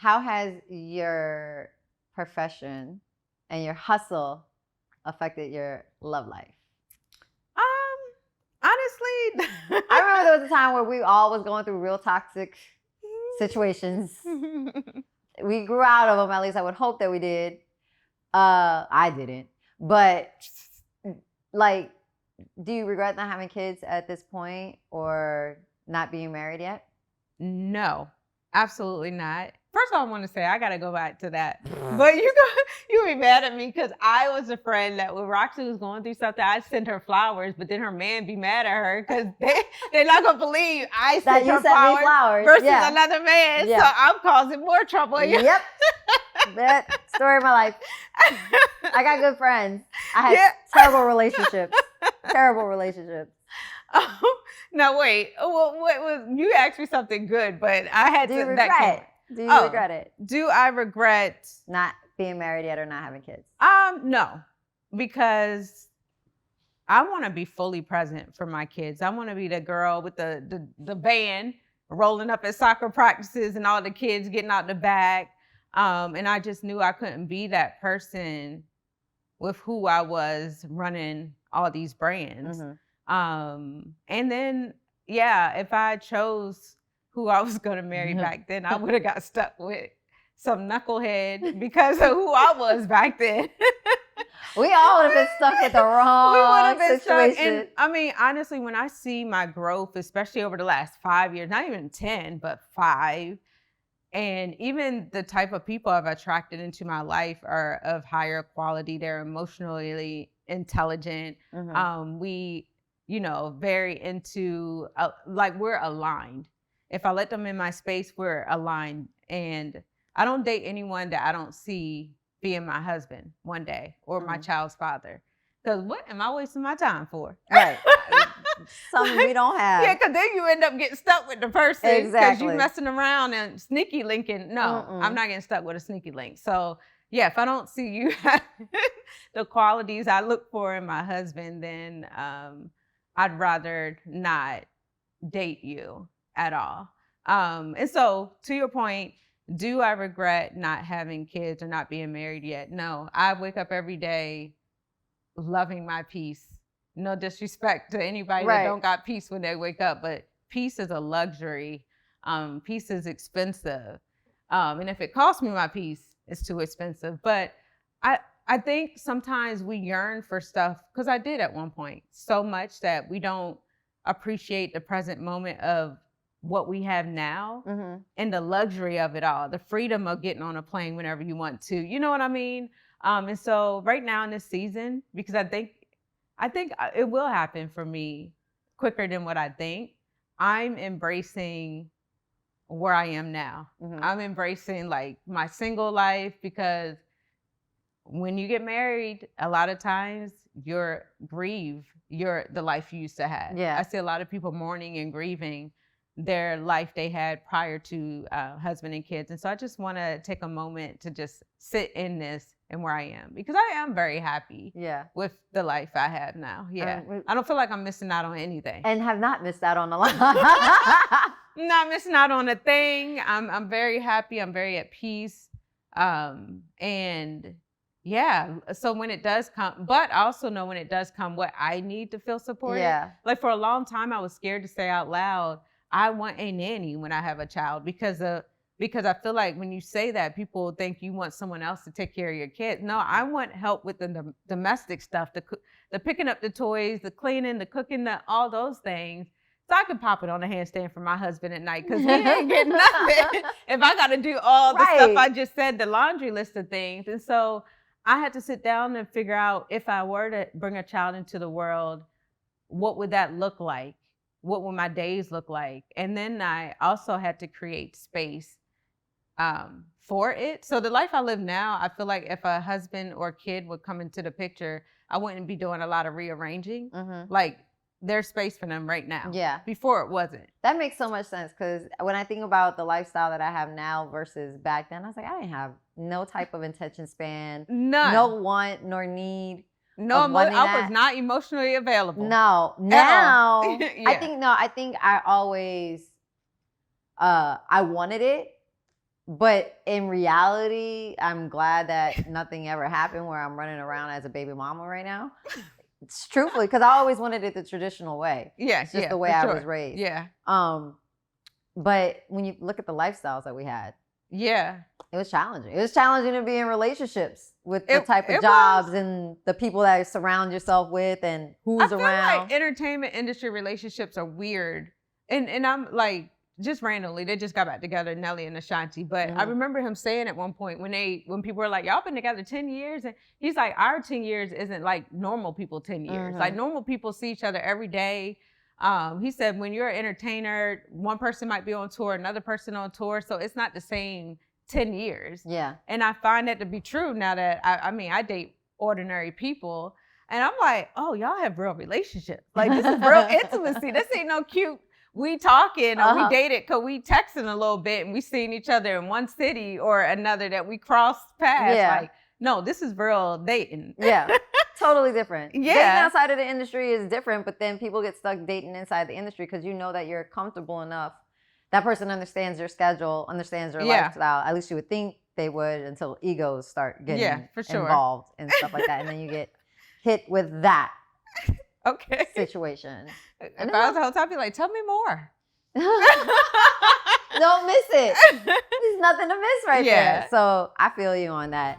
how has your profession and your hustle affected your love life? Honestly, I remember there was a time where we all was going through real toxic situations. We grew out of them, at least I would hope that we did. I didn't. But like, do you regret not having kids at this point or not being married yet? No, absolutely not. First of all, I want to say I gotta go back to that. But you be mad at me because I was a friend that when Roxy was going through something, I'd send her flowers, but then her man be mad at her because they're not gonna believe I sent her flowers versus another man. Yeah. So I'm causing more trouble. Yep. That story of my life. I got good friends. I had terrible relationships. Terrible relationships. No, wait. Well, what was you asked me something good, but I had Do you regret it? Do I regret not being married yet or not having kids? No, because I want to be fully present for my kids. I want to be the girl with the band rolling up at soccer practices and all the kids getting out the bag. And I just knew I couldn't be that person with who I was running all these brands. Mm-hmm. And then, if I chose who I was going to marry back then, I would have got stuck with some knucklehead because of who I was back then. We all would have been stuck with the wrong situation. Stuck. And I mean, honestly, when I see my growth, especially over the last 5 years, not even 10, but 5, and even the type of people I've attracted into my life are of higher quality. They're emotionally intelligent. Mm-hmm. We, very into, we're aligned. If I let them in my space, we're aligned. And I don't date anyone that I don't see being my husband one day or my child's father. Because what am I wasting my time for? Right. Something we don't have. Yeah, because then you end up getting stuck with the person. Exactly. Because you messing around and sneaky linking. No, I'm not getting stuck with a sneaky link. So, if I don't see you the qualities I look for in my husband, then I'd rather not date you at all. And so, to your point, do I regret not having kids or not being married yet? No, I wake up every day loving my peace. No disrespect to anybody that don't got peace when they wake up, but peace is a luxury. Peace is expensive. And if it costs me my peace, it's too expensive. But I think sometimes we yearn for stuff, because I did at one point, so much that we don't appreciate the present moment of what we have now and the luxury of it all, the freedom of getting on a plane whenever you want to. You know what I mean? And so right now in this season, because I think it will happen for me quicker than what I think, I'm embracing where I am now. Mm-hmm. I'm embracing my single life, because when you get married, a lot of times you're grieve the life you used to have. Yeah. I see a lot of people mourning and grieving their life they had prior to husband and kids. And so I just want to take a moment to just sit in this and where I am, because I am very happy with the life I have now. Yeah. I don't feel like I'm missing out on anything. And have not missed out on a lot. Not missing out on a thing. I'm very happy. I'm very at peace. And so when it does come, but I also know when it does come, what I need to feel supported. Yeah. Like for a long time, I was scared to say out loud, I want a nanny when I have a child, because I feel like when you say that, people think you want someone else to take care of your kid. No, I want help with the domestic stuff, the picking up the toys, the cleaning, the cooking, all those things. So I can pop it on a handstand for my husband at night, because he ain't getting nothing if I got to do all the stuff I just said, the laundry list of things. And so I had to sit down and figure out, if I were to bring a child into the world, what would that look like? What would my days look like? And then I also had to create space for it. So the life I live now, I feel like if a husband or kid would come into the picture, I wouldn't be doing a lot of rearranging. Mm-hmm. Like, there's space for them right now. Yeah. Before it wasn't. That makes so much sense, because when I think about the lifestyle that I have now versus back then, I was like, I didn't have no type of attention span. None. No want nor need. No, I was not emotionally available. No. Now, I think I always, I wanted it, But in reality, I'm glad that nothing ever happened where I'm running around as a baby mama right now. It's truthfully, because I always wanted it the traditional way. Yeah, It's just the way I was raised. Yeah. But when you look at the lifestyles that we had, yeah, it was challenging. It was challenging to be in relationships with the type of jobs and the people that you surround yourself with and who's around. I feel like entertainment industry relationships are weird. And I'm like, just randomly, they just got back together, Nelly and Ashanti. But I remember him saying at one point when people were like, y'all been together 10 years? And he's like, our 10 years isn't like normal people 10 years. Like normal people see each other every day. He said, when you're an entertainer, one person might be on tour, another person on tour. So it's not the same 10 years. Yeah. And I find that to be true now that, I date ordinary people. And I'm like, oh, y'all have real relationships. Like, this is real intimacy. This ain't no cute, we talking or we dated because we texting a little bit and we seen each other in one city or another that we crossed paths. Yeah. Like, no, this is real dating. Yeah. Totally different. Yeah. Dating outside of the industry is different, but then people get stuck dating inside the industry because you know that you're comfortable enough. That person understands your schedule, understands your lifestyle. At least you would think they would until egos start getting involved and stuff like that. And then you get hit with that situation. If I was the whole time, I'd be like, tell me more. Don't miss it. There's nothing to miss right there. So I feel you on that.